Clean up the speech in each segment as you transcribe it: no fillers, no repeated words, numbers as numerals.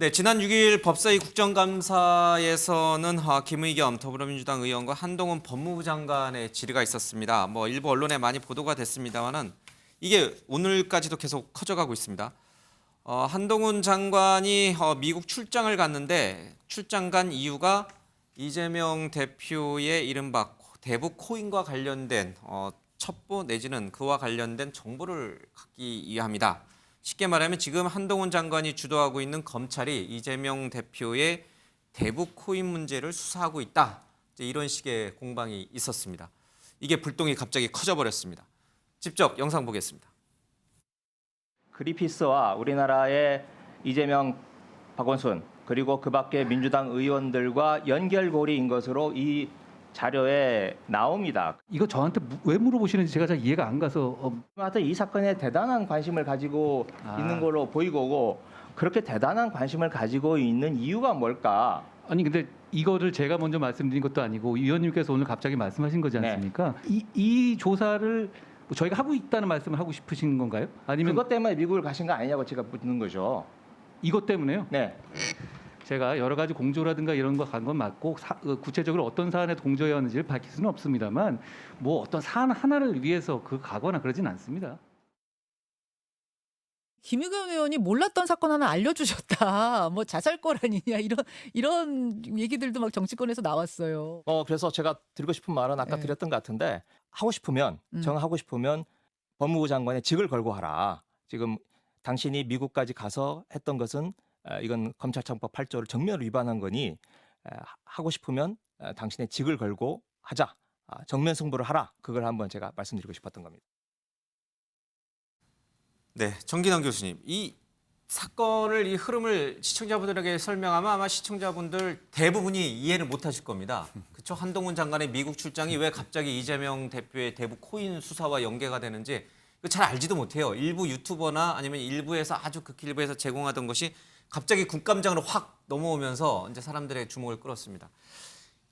네, 지난 6일 법사위 국정감사에서는 김의겸 더불어민주당 의원과 한동훈 법무부 장관의 질의가 있었습니다. 일부 언론에 많이 보도가 됐습니다만은 이게 오늘까지도 계속 커져가고 있습니다. 한동훈 장관이 미국 출장을 갔는데 출장 간 이유가 이재명 대표의 이른바 대북 코인과 관련된 첩보 내지는 그와 관련된 정보를 갖기 위함이다. 쉽게 말하면 지금 한동훈 장관이 주도하고 있는 검찰이 이재명 대표의 대북 코인 문제를 수사하고 있다. 이런 식의 공방이 있었습니다. 이게 불똥이 갑자기 커져버렸습니다. 직접 영상 보겠습니다. 그리피스와 우리나라의 이재명, 박원순 그리고 그 밖의 민주당 의원들과 연결고리인 것으로 이 자료에 나옵니다. 이거 저한테 왜 물어보시는지 제가 잘 이해가 안 가서 하여튼 이 사건에 대단한 관심을 가지고 있는 걸로 보이고 그렇게 대단한 관심을 가지고 있는 이유가 뭘까? 아니 근데 이거를 제가 먼저 말씀드린 것도 아니고 위원님께서 오늘 갑자기 말씀하신 거지 않습니까? 이 조사를 저희가 하고 있다는 말씀을 하고 싶으신 건가요? 아니면 그것 때문에 미국을 가신 거 아니냐고 제가 묻는 거죠. 이것 때문에요? 네. 제가 여러 가지 공조라든가 이런 거 간 건 맞고 구체적으로 어떤 사안에 공조였는지를 밝힐 수는 없습니다만 어떤 사안 하나를 위해서 가거나 그러진 않습니다. 김의겸 의원이 몰랐던 사건 하나 알려주셨다. 자살골 아니냐 이런 얘기들도 막 정치권에서 나왔어요. 그래서 제가 드리고 싶은 말은 아까 네. 드렸던 것 같은데 정하고 싶으면 법무부 장관의 직을 걸고 하라. 지금 당신이 미국까지 가서 했던 것은 이건 검찰청법 8조를 정면으로 위반한 거니 하고 싶으면 당신의 직을 걸고 하자. 정면 승부를 하라. 그걸 한번 제가 말씀드리고 싶었던 겁니다. 네, 정기남 교수님, 이 사건을 이 흐름을 시청자분들에게 설명하면 아마 시청자분들 대부분이 이해를 못하실 겁니다. 그렇죠? 한동훈 장관의 미국 출장이 왜 갑자기 이재명 대표의 대북 코인 수사와 연계가 되는지 잘 알지도 못해요. 일부 유튜버나 아니면 일부에서 아주 극히 일부에서 제공하던 것이 갑자기 국감장으로 확 넘어오면서 이제 사람들의 주목을 끌었습니다.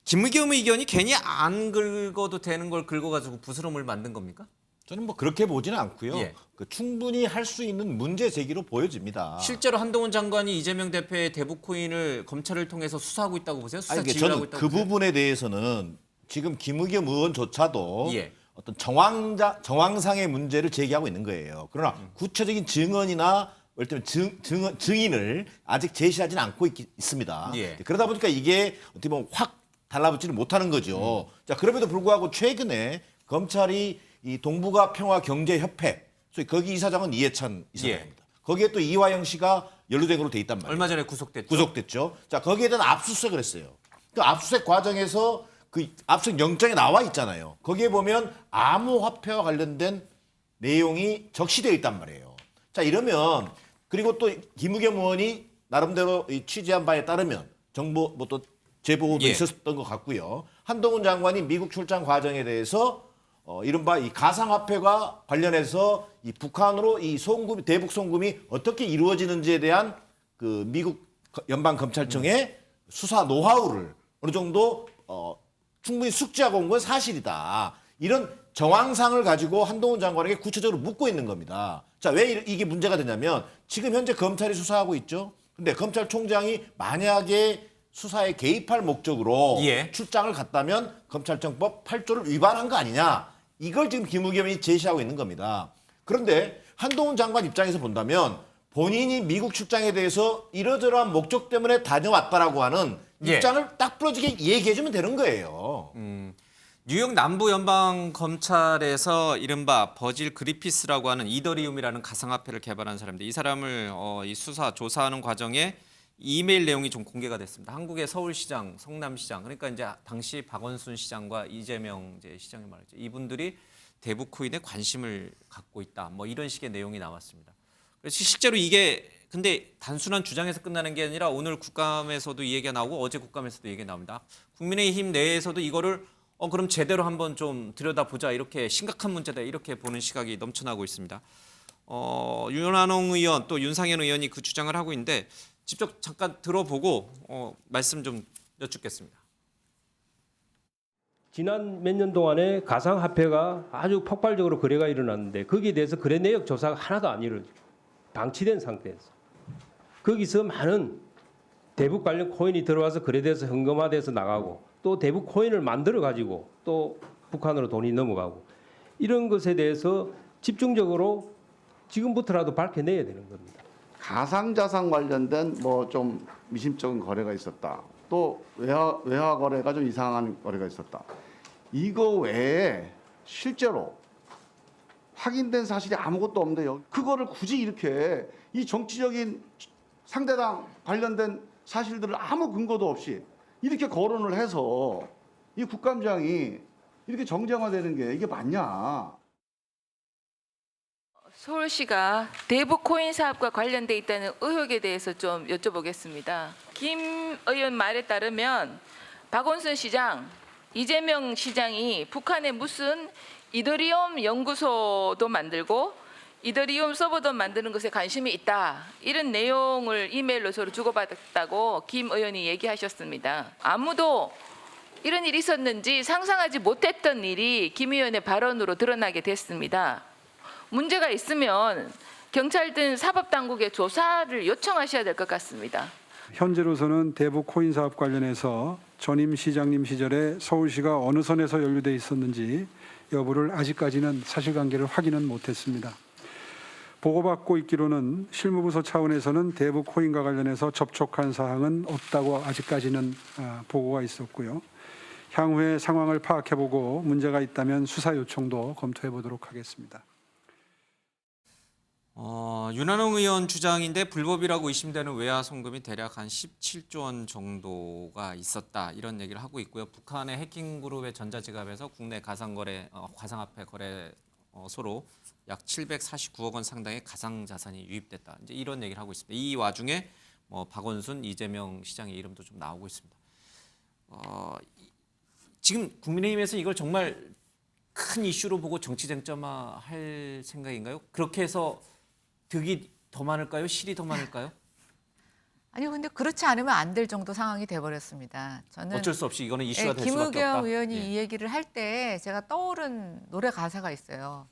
김의겸 의견이 괜히 안 긁어도 되는 걸 긁어가지고 부스럼을 만든 겁니까? 저는 그렇게 보지는 않고요. 예. 충분히 할 수 있는 문제 제기로 보여집니다. 실제로 한동훈 장관이 이재명 대표의 대북 코인을 검찰을 통해서 수사하고 있다고 보세요? 수사 지휘를 하고 저는 있다고 그 보세요? 부분에 대해서는 지금 김의겸 의원조차도 예. 어떤 정황상의 문제를 제기하고 있는 거예요. 그러나 구체적인 증언이나 증인을 아직 제시하지는 않고 있습니다. 예. 그러다 보니까 이게 어떻게 보면 확 달라붙지를 못하는 거죠. 자, 그럼에도 불구하고 최근에 검찰이 이 동북아 평화경제협회, 소위 거기 이사장은 이해찬 이사장입니다. 거기에 또 이화영 씨가 연루된 걸로 돼 있단 말이에요. 얼마 전에 구속됐죠. 구속됐죠. 자, 거기에 대한 압수수색을 했어요. 그 압수수색 과정에서 그 압수수색 영장에 나와 있잖아요. 거기에 보면 암호화폐와 관련된 내용이 적시되어 있단 말이에요. 자, 이러면 그리고 또 김의겸 의원이 나름대로 취재한 바에 따르면 정보 또 제보도 예. 있었던 것 같고요. 한동훈 장관이 미국 출장 과정에 대해서 이른바 이 가상화폐와 관련해서 이 북한으로 이 송금이 대북 송금이 어떻게 이루어지는지에 대한 그 미국 연방 검찰청의 수사 노하우를 어느 정도 충분히 숙지하고 온 건 사실이다. 이런 정황상을 가지고 한동훈 장관에게 구체적으로 묻고 있는 겁니다. 자, 왜 이게 문제가 되냐면 지금 현재 검찰이 수사하고 있죠. 근데 검찰총장이 만약에 수사에 개입할 목적으로 예. 출장을 갔다면 검찰청법 8조를 위반한 거 아니냐. 이걸 지금 김의겸이 제시하고 있는 겁니다. 그런데 한동훈 장관 입장에서 본다면 본인이 미국 출장에 대해서 이러저러한 목적 때문에 다녀왔다라고 하는 예. 입장을 딱 부러지게 얘기해주면 되는 거예요. 뉴욕 남부연방검찰에서 이른바 버질 그리피스라고 하는 이더리움이라는 가상화폐를 개발한 사람인데 이 사람을 이 수사 조사하는 과정에 이메일 내용이 좀 공개가 됐습니다. 한국의 서울시장, 성남시장, 그러니까 이제 당시 박원순 시장과 이재명 시장이 말이죠. 이분들이 대북 코인에 관심을 갖고 있다. 이런 식의 내용이 나왔습니다. 그래서 실제로 이게 근데 단순한 주장에서 끝나는 게 아니라 오늘 국감에서도 이 얘기가 나오고 어제 국감에서도 얘기가 나옵니다. 국민의힘 내에서도 이거를 그럼 제대로 한번 좀 들여다보자. 이렇게 심각한 문제다. 이렇게 보는 시각이 넘쳐나고 있습니다. 윤한홍 의원 또 윤상현 의원이 그 주장을 하고 있는데 직접 잠깐 들어보고 말씀 좀 여쭙겠습니다. 지난 몇 년 동안에 가상화폐가 아주 폭발적으로 거래가 일어났는데 거기에 대해서 거래 내역 조사가 하나도 안 이루어지고 방치된 상태에서 거기서 많은 대북 관련 코인이 들어와서 거래돼서 현금화돼서 나가고 또 대북 코인을 만들어 가지고 또 북한으로 돈이 넘어가고 이런 것에 대해서 집중적으로 지금부터라도 밝혀내야 되는 겁니다. 가상자산 관련된 뭐 좀 미심쩍은 거래가 있었다. 또 외화 거래가 좀 이상한 거래가 있었다. 이거 외에 실제로 확인된 사실이 아무것도 없는데 그거를 굳이 이렇게 이 정치적인 상대당 관련된 사실들을 아무 근거도 없이 이렇게 거론을 해서 이 국감장이 이렇게 정쟁화되는 게 이게 맞냐? 서울시가 대북 코인 사업과 관련돼 있다는 의혹에 대해서 좀 여쭤보겠습니다. 김 의원 말에 따르면 박원순 시장, 이재명 시장이 북한에 무슨 이더리움 연구소도 만들고 이더리움 서버도 만드는 것에 관심이 있다. 이런 내용을 이메일로 서로 주고받았다고 김 의원이 얘기하셨습니다. 아무도 이런 일이 있었는지 상상하지 못했던 일이 김 의원의 발언으로 드러나게 됐습니다. 문제가 있으면 경찰 등 사법당국에 조사를 요청하셔야 될 것 같습니다. 현재로서는 대북 코인 사업 관련해서 전임 시장님 시절에 서울시가 어느 선에서 연루돼 있었는지 여부를 아직까지는 사실관계를 확인은 못했습니다. 보고받고 있기로는 실무부서 차원에서는 대북 코인과 관련해서 접촉한 사항은 없다고 아직까지는 보고가 있었고요. 향후에 상황을 파악해보고 문제가 있다면 수사 요청도 검토해보도록 하겠습니다. 윤한홍 의원 주장인데 불법이라고 의심되는 외화 송금이 대략 한 17조 원 정도가 있었다 이런 얘기를 하고 있고요. 북한의 해킹 그룹의 전자지갑에서 국내 가상화폐 거래소로 약 749억 원 상당의 가상 자산이 유입됐다. 이제 이런 얘기를 하고 있습니다. 이 와중에 박원순, 이재명 시장의 이름도 좀 나오고 있습니다. 지금 국민의힘에서 이걸 정말 큰 이슈로 보고 정치 쟁점화할 생각인가요? 그렇게 해서 득이 더 많을까요? 실이 더 많을까요? 아니 근데 그렇지 않으면 안 될 정도 상황이 돼버렸습니다. 저는 어쩔 수 없이 이거는 이슈가 될 수밖에 없다. 김의겸 의원이 예. 이 얘기를 할 때 제가 떠오른 노래 가사가 있어요.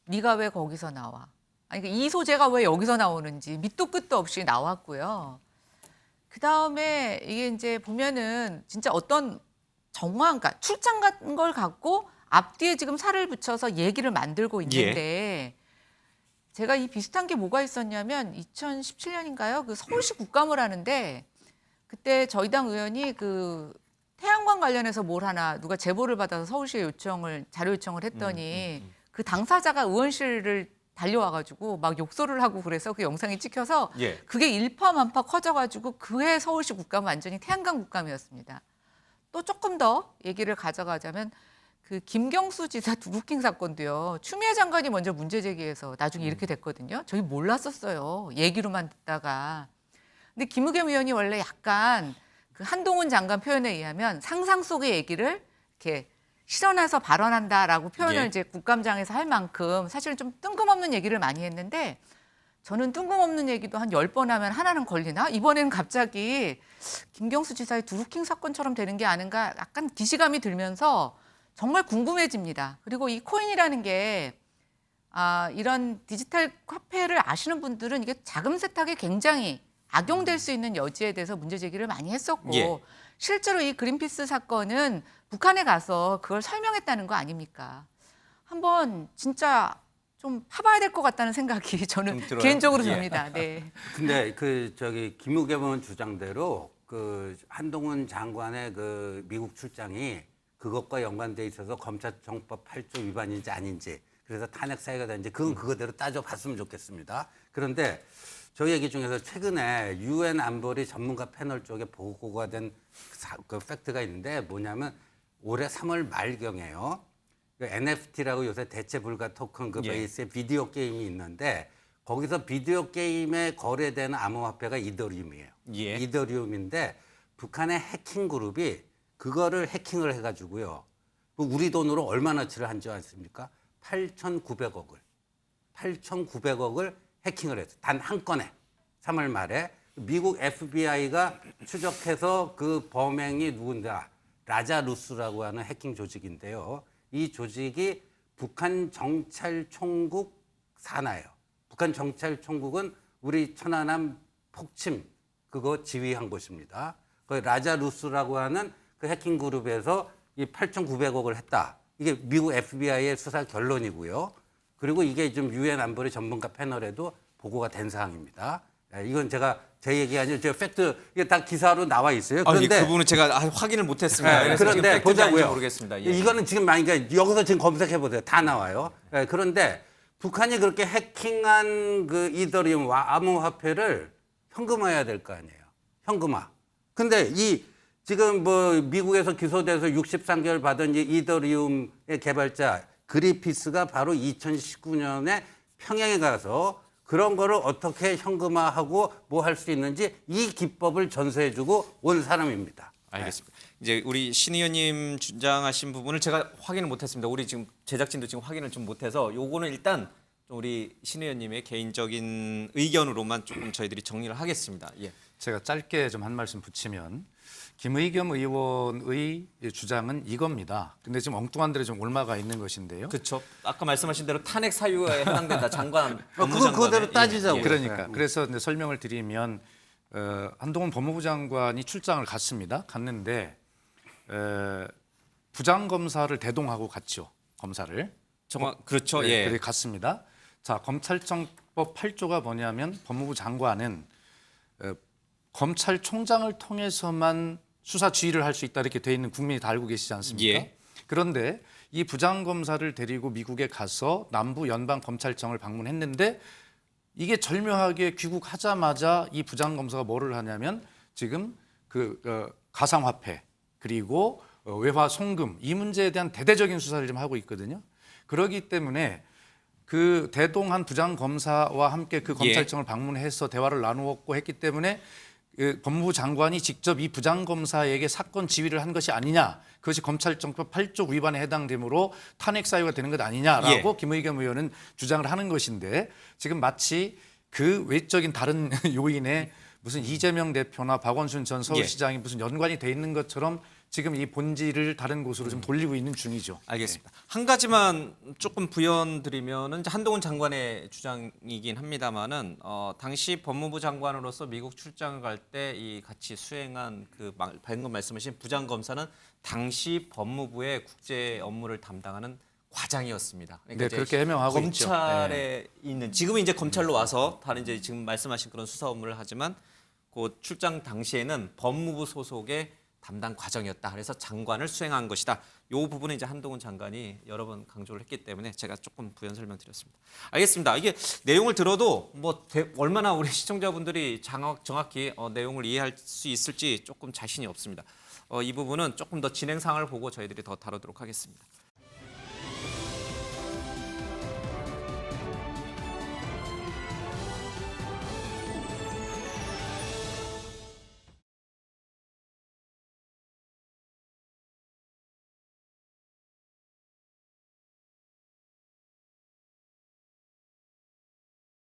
네가 왜 거기서 나와? 아니 그러니까 이 소재가 왜 여기서 나오는지 밑도 끝도 없이 나왔고요. 그 다음에 이게 이제 보면은 진짜 어떤 정황, 그러니까 출장 같은 걸 갖고 앞뒤에 지금 살을 붙여서 얘기를 만들고 있는데 제가 이 비슷한 게 뭐가 있었냐면 2017년인가요? 그 서울시 국감을 하는데 그때 저희 당 의원이 그 태양광 관련해서 뭘 하나 누가 제보를 받아서 서울시에 자료 요청을 했더니 그 당사자가 의원실을 달려와가지고 막 욕설을 하고 그래서 그 영상이 찍혀서 예. 그게 일파만파 커져가지고 그해 서울시 국감은 완전히 태양광 국감이었습니다. 또 조금 더 얘기를 가져가자면 그 김경수 지사 두루킹 사건도요. 추미애 장관이 먼저 문제 제기해서 나중에 이렇게 됐거든요. 저희 몰랐었어요. 얘기로만 듣다가. 근데 김의겸 의원이 원래 약간 그 한동훈 장관 표현에 의하면 상상 속의 얘기를 이렇게 실현해서 발언한다라고 표현을 예. 이제 국감장에서 할 만큼 사실은 좀 뜬금없는 얘기를 많이 했는데 저는 뜬금없는 얘기도 한 10번 하면 하나는 걸리나? 이번에는 갑자기 김경수 지사의 두루킹 사건처럼 되는 게 아닌가 약간 기시감이 들면서 정말 궁금해집니다. 그리고 이 코인이라는 게 이런 디지털 화폐를 아시는 분들은 이게 자금 세탁에 굉장히 악용될 수 있는 여지에 대해서 문제 제기를 많이 했었고 예. 실제로 이 그린피스 사건은 북한에 가서 그걸 설명했다는 거 아닙니까? 한번 진짜 좀 파봐야 될 것 같다는 생각이 저는 좀 들어요? 개인적으로 예. 듭니다. 네. 근데 김의겸 의원 주장대로 그 한동훈 장관의 그 미국 출장이 그것과 연관돼 있어서 검찰청법 8조 위반인지 아닌지 그래서 탄핵 사유가 되는지 그건 그거대로 따져봤으면 좋겠습니다. 그런데 저희 얘기 중에서 최근에 UN 안보리 전문가 패널 쪽에 보고가 된 그 팩트가 있는데 뭐냐면 올해 3월 말경에요. 그 NFT라고 요새 대체 불가 토큰 그 예. 베이스의 비디오 게임이 있는데 거기서 비디오 게임에 거래되는 암호화폐가 이더리움이에요. 예. 이더리움인데 북한의 해킹 그룹이 그거를 해킹을 해가지고요. 우리 돈으로 얼마나치를 한지 아십니까? 8,900억을 해킹을 했어요. 단 한 건에 3월 말에 미국 FBI가 추적해서 그 범행이 누군가 라자루스라고 하는 해킹 조직인데요. 이 조직이 북한 정찰총국 산하예요. 북한 정찰총국은 우리 천안함 폭침 그거 지휘한 곳입니다. 그 라자루스라고 하는 그 해킹 그룹에서 이 8,900억을 했다. 이게 미국 FBI의 수사 결론이고요. 그리고 이게 좀 유엔 안보리 전문가 패널에도 보고가 된 사항입니다. 이건 제가 제 얘기 아니고 제 팩트 이게 다 기사로 나와 있어요. 그런데 그 부분은 제가 확인을 못했습니다. 그래서 지금 그런데 팩트인지 아닌지 보자고요. 모르겠습니다. 예. 이거는 지금 그러니까 여기서 지금 검색해 보세요. 다 나와요. 그런데 북한이 그렇게 해킹한 그 이더리움 암호화폐를 현금화해야 될 거 아니에요. 현금화. 근데 이 지금 뭐 미국에서 기소돼서 63개월 받은 이 이더리움의 개발자 그리피스가 바로 2019년에 평양에 가서 그런 거를 어떻게 현금화하고 뭐 할 수 있는지 이 기법을 전수해주고 온 사람입니다. 알겠습니다. 이제 우리 신 의원님 주장하신 부분을 제가 확인을 못했습니다. 우리 지금 제작진도 지금 확인을 좀 못해서 요거는 일단 우리 신 의원님의 개인적인 의견으로만 조금 저희들이 정리를 하겠습니다. 예. 제가 짧게 좀 한 말씀 붙이면 김의겸 의원의 주장은 이겁니다. 근데 지금 엉뚱한 데로 좀 올마가 있는 것인데요. 그렇죠. 아까 말씀하신 대로 탄핵 사유에 해당된다. 장관 법무장관의. 그거대로 따지자고요. 그러니까 그래서 이제 설명을 드리면 한동훈 법무부 장관이 출장을 갔습니다. 갔는데 부장검사를 대동하고 갔죠. 검사를. 그렇죠. 네, 예. 그렇게 갔습니다. 자, 검찰청법 8조가 뭐냐면 법무부 장관은 검찰총장을 통해서만 수사 지휘를 할 수 있다 이렇게 돼 있는 국민이 다 알고 계시지 않습니까? 예. 그런데 이 부장검사를 데리고 미국에 가서 남부 연방 검찰청을 방문했는데 이게 절묘하게 귀국하자마자 이 부장검사가 뭐를 하냐면 지금 그 가상화폐 그리고 외화 송금 이 문제에 대한 대대적인 수사를 좀 하고 있거든요. 그렇기 때문에 그 대동한 부장검사와 함께 그 검찰청을 방문해서 대화를 나누었고 했기 때문에 그 법무부 장관이 직접 이 부장검사에게 사건 지휘를 한 것이 아니냐. 그것이 검찰청법 8조 위반에 해당되므로 탄핵 사유가 되는 것 아니냐라고 김의겸 의원은 주장을 하는 것인데 지금 마치 그 외적인 다른 요인에 무슨 이재명 대표나 박원순 전 서울시장이 무슨 연관이 돼 있는 것처럼 지금 이 본질을 다른 곳으로 좀 돌리고 있는 중이죠. 알겠습니다. 한 가지만 조금 부연드리면은 이제 한동훈 장관의 주장이긴 합니다만은 당시 법무부 장관으로서 미국 출장을 갈 때 이 같이 수행한 그 방금 말씀하신 부장검사는 당시 법무부의 국제 업무를 담당하는 과장이었습니다. 그러니까 네, 이제 그렇게 해명하고 있죠. 검찰에 있는 지금은 이제 검찰로 와서 다른 이제 지금 말씀하신 그런 수사 업무를 하지만 그 출장 당시에는 법무부 소속의 담당 과정이었다. 그래서 장관을 수행한 것이다. 이 부분은 이제 한동훈 장관이 여러 번 강조를 했기 때문에 제가 조금 부연 설명드렸습니다. 알겠습니다. 이게 내용을 들어도 뭐 얼마나 우리 시청자분들이 정확히 내용을 이해할 수 있을지 조금 자신이 없습니다. 이 부분은 조금 더 진행 상황을 보고 저희들이 더 다루도록 하겠습니다.